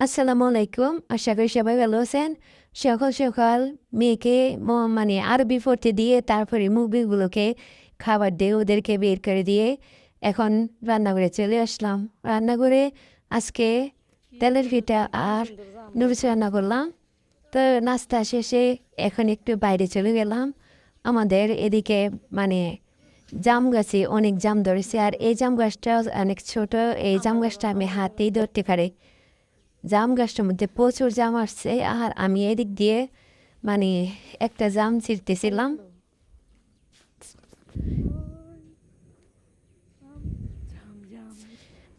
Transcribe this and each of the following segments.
আসসালামু আলাইকুম। আশা করি সবাই ভালো আছেন। সকাল সকাল মেয়েকে মানে আরবি পড়তে দিয়ে তারপরে মুরগিগুলোকে খাবার দিয়ে ওদেরকে বের করে দিয়ে এখন রান্নাঘরে চলে আসলাম। রান্নাঘরে আজকে তেলের পিঠা আর নুডলস রান্না করলাম। তো নাস্তা শেষে এখন একটু বাইরে চলে গেলাম। আমাদের এদিকে মানে জাম গাছে অনেক জাম ধরেছে, আর এই জাম গাছটা অনেক ছোট। এই জাম গাছটা আমি হাতেই ধরতে পারি। জাম গাছটার মধ্যে প্রচুর জাম আসছে, আর আমি এদিক দিয়ে মানে একটা জাম ছিঁড়তেছিলাম।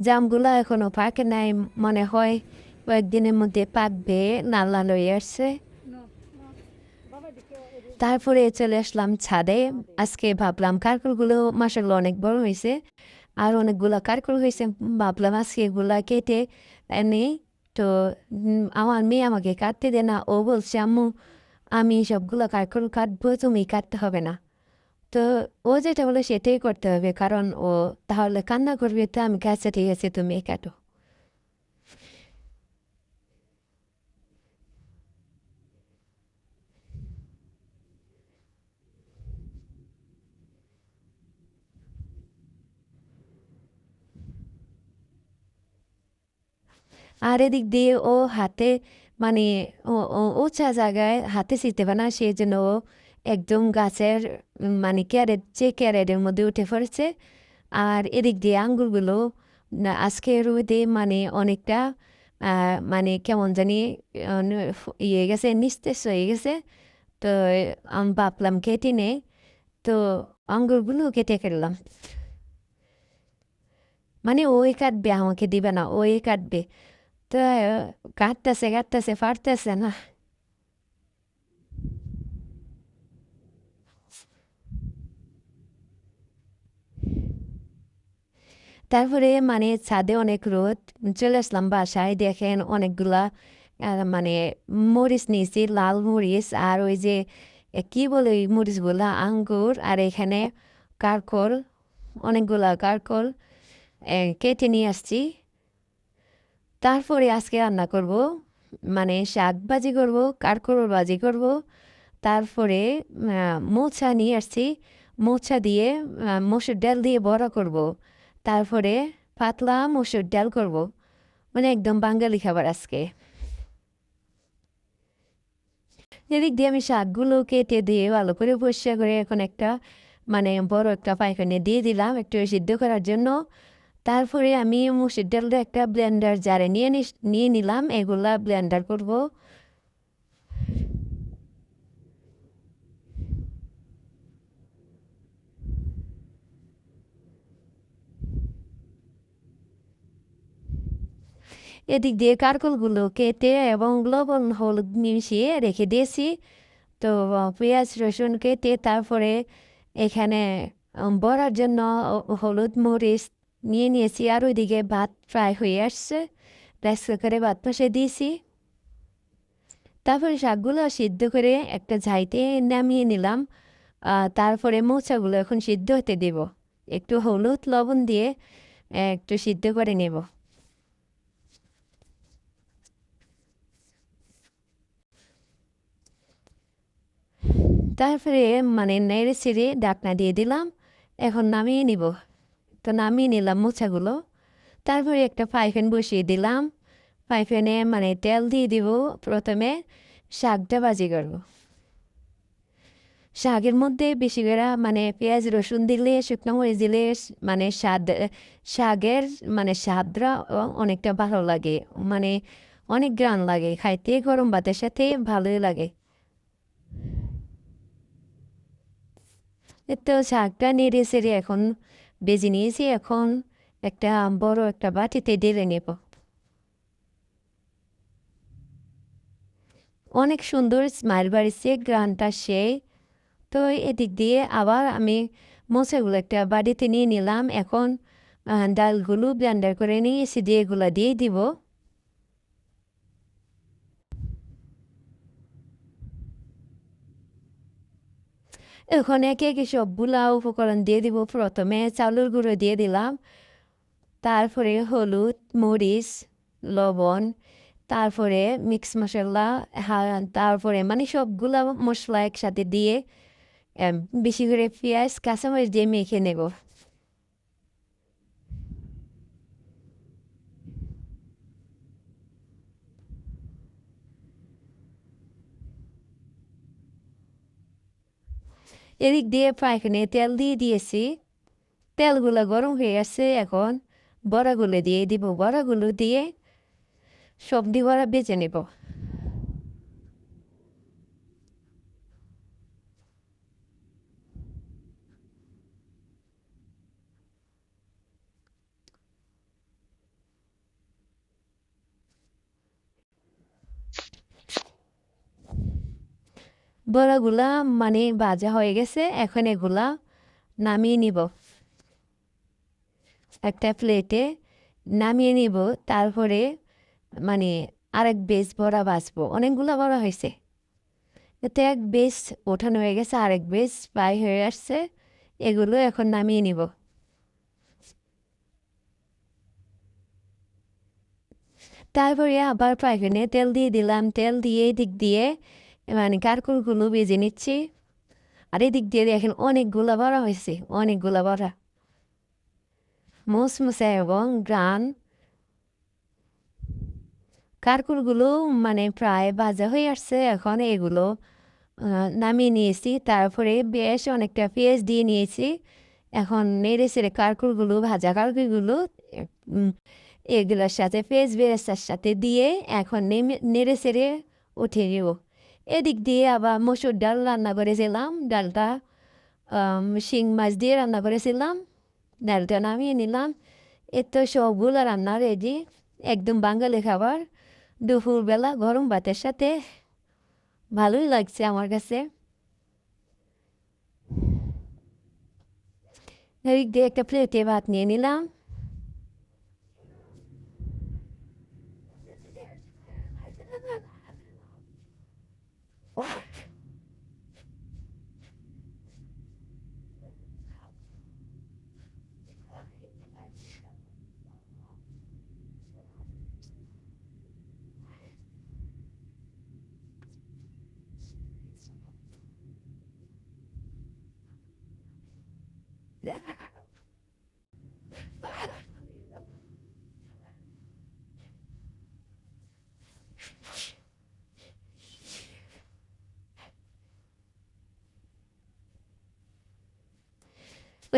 জামগুলো এখনো পাকে নাই, মনে হয় কয়েকদিনের মধ্যে পাকবে, লাল লাল হয়ে আসছে। তারপরে চলে আসলাম ছাদে। আজকে ভাবলাম কারকুলগুলো মাসাল্লাহ অনেক বড় হয়েছে, আর অনেকগুলো কারকুল হয়েছে। ভাবলাম আজকে এগুলা কেটে এনে, তো আমার মেয়ে আমাকে কাটতে দেয় না। ও বলছে, আম্মু আমি সবগুলো কারকুল কাটবো, তুমি কাটতে হবে না। তো ও যেটা বলে সেটাই করতে হবে, কারণ ও তাহলে কান্না করবে। তো আমি কাছে, ঠিক আছে তুমি কাটো। আর এদিক দিয়ে ও হাতে মানে উঁচা জায়গায় হাতে ছিঁড়তে পারে না, সেই জন্য ও একদম গাছের মানে ক্যারেট, যে ক্যারেটের মধ্যে উঠে পড়েছে। আর এদিক দিয়ে আঙ্গুরগুলো আজকে রোদে মানে অনেকটা মানে কেমন জানি ইয়ে গেছে, নিস্তেজ হয়ে গেছে। তো আমি ভাবলাম কেটে নেই, তো আঙ্গুরগুলো কেটে ফেললাম। মানে ওই কাটবে, আমাকে দিবে না, ওই কাটবে। তো কাটতেছে কাটতেছে পারতেছে না। তারপরে মানে ছাদে অনেক রোদ, চলে আসলাম বাসায়। দেখেন অনেকগুলা মানে মরিচ নিয়েছি, লাল মরিচ। আর ওই যে কি বলে ওই মরিচগুলা, আঙ্গুর। আর এখানে কারকল, অনেকগুলা কারকল কেটে নিয়ে আসছি। তারপরে আজকে রান্না করব, মানে শাক ভাজি করব, কারকল ভাজি করব। তারপরে মোচা নিয়ে আসছি, মোচা দিয়ে মসুর ডাল দিয়ে বড়া করব। তারপরে পাতলা মসুর ডাল করব, মানে একদম বাঙালি খাবার আজকে। এদিক দিয়ে আমি শাকগুলো কেটে দিয়ে ভালো করে পরিষ্কার করে এখন একটা মানে বড় একটা পাইখানে দিয়ে দিলাম একটু সিদ্ধ করার জন্য। তারপরে আমি মসুর ডালটা একটা ব্লেন্ডার জারে নিয়ে নিলাম, এগুলা ব্লেন্ডার করব। এদিক দিয়ে কারকলগুলো কেটে এবং লবণ হলুদ মিশিয়ে রেখে দিয়েছি। তো পেঁয়াজ রসুন কেটে তারপরে এখানে বড়ার জন্য হলুদ মরিচ নিয়ে নিয়েছি। আর ওইদিকে ভাত ফ্রাই হয়ে আসছে, রাইস কুকারে ভাত বসিয়ে দিয়েছি। তারপরে শাকগুলো সিদ্ধ করে একটা ঝাইতে নামিয়ে নিলাম। তারপরে মোচাগুলো এখন সিদ্ধ হতে দেব, একটু হলুদ লবণ দিয়ে একটু সিদ্ধ করে নেব। তারপরে মানে নেড়ে ছেড়ে ঢাকনা দিয়ে দিলাম, এখন নামিয়ে নিব। তো নামিয়ে নিলাম মোচাগুলো। তারপরে একটা ফ্রাই প্যান বসিয়ে দিলাম। ফ্রাই প্যানে মানে তেল দিয়ে দিব। প্রথমে শাকটা ভাজি করব। শাকের মধ্যে বেশি করে মানে পেঁয়াজ রসুন দিলে, শুকনো মরিচ দিলে মানে শাকের মানে স্বাদটা অনেকটা ভালো লাগে, মানে অনেক গ্রান লাগে খাইতে, গরম ভাতের সাথে ভালোই লাগে। তো শাকটা নেড়ে সেড়ে এখন বেজে নিয়েছি। এখন একটা বড় একটা বাটিতে ঢেলে নেব। অনেক সুন্দর স্মাইল বাড়িছে, গ্রানটা সেই। তো এদিক দিয়ে আবার আমি মোচাগুলো একটা বাড়িতে নিয়ে নিলাম। এখন ডালগুলো ব্লেন্ডার করে নিয়েছি, দিয়ে এগুলো দিয়ে দিব। এখন একে একে সবগুলা উপকরণ দিয়ে দিব। প্রথমে চাউলের গুঁড়ো দিয়ে দিলাম, তারপরে হলুদ মরিচ লবণ তারপরে মিক্স মশলা, তারপরে মানে সবগুলা মশলা একসাথে দিয়ে বেশি করে পেঁয়াজ কাঁচামরিচ দিয়ে মেখে নেব। এদিক দিয়ে ফ্রাই প্যানে তেল দিয়ে দিয়েছি, তেলগুলো গরম হয়ে আসছে, এখন বড়াগুলো দিয়ে দিব, বড়াগুলো দিয়ে সবজি বড়া বেজে নেব। বড়াগুলা মানে ভাজা হয়ে গেছে, এখন এগুলা নামিয়ে নিব একটা প্লেটে, নামিয়ে নিব। তারপরে মানে আরেক বেশ বড়া ভাজবো, অনেকগুলো বড়া হয়েছে, এতে এক বেশ ওঠানো হয়ে গেছে, আরেক বেশ ফ্রাই হয়ে আসছে, এগুলো এখন নামিয়ে নিব। তারপরে আবার ফ্রাই প্যানে তেল দিয়ে দিলাম, তেল দিয়ে এদিক দিয়ে মানে কারকুলগুলো ভেজে নিচ্ছি, আর এদিক দিয়ে দেখেন অনেকগুলো বড়া হয়েছে, অনেকগুলো বড়া মুসমুসে এবং গ্রান। কারকুলগুলো মানে প্রায় ভাজা হয়ে আসছে, এখন এগুলো নামিয়ে নিয়েছি। তারপরে বেশ অনেকটা পেঁয়াজ দিয়ে নিয়েছি, এখন নেড়ে চেড়ে কারকুলগুলো, ভাজা কারকুলগুলো এগুলোর সাথে পেঁয়াজ বেরেস্তার সাথে দিয়ে এখন নেড়ে চেড়ে উঠিয়ে নেব। এদিক দিয়ে আবার মসুর ডাল রান্না করেছিলাম, ডালটা শিং মাছ দিয়ে রান্না করেছিলাম, ডালটা নামিয়ে নিলাম। এর তো সবগুলো রান্না রেডি, একদম বাঙালি খাবার, দুপুরবেলা গরম ভাতের সাথে ভালোই লাগছে আমার কাছে। এদিক দিয়ে একটা প্লেটে ভাত নিয়ে নিলাম।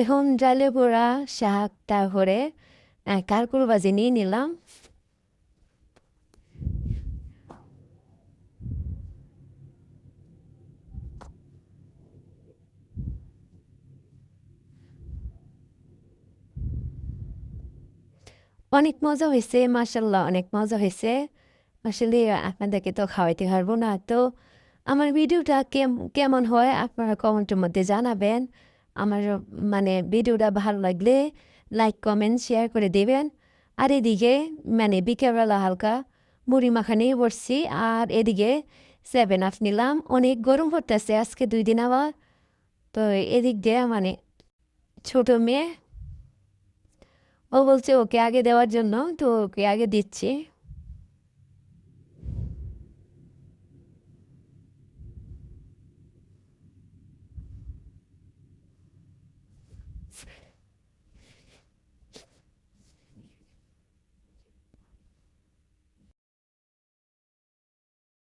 এখন ডালে পোড়া শাক, তারপরে কারকুল ভাজি নিয়ে নিলাম। অনেক মজা হয়েছে, মাশাল্লাহ অনেক মজা হয়েছে। আসলে আপনাদেরকে তো খাওয়াইতে পারবো না, তো আমার ভিডিওটা কেমন হয় আপনারা কমেন্টের মধ্যে জানাবেন। আমার মানে ভিডিওটা ভালো লাগলে লাইক কমেন্ট শেয়ার করে দেবেন। আর এদিকে মানে বিকেলবেলা হালকা মুড়ি মাখা নিয়ে বসছি, আর এদিকে 7 আপ নিলাম, অনেক গরম পড়তেছে আজকে 2 দিন আবার। তো এদিক দিয়ে মানে ছোট মেয়ে, ও বলছে ওকে আগে দেওয়ার জন্য, তো ওকে আগে দিচ্ছি।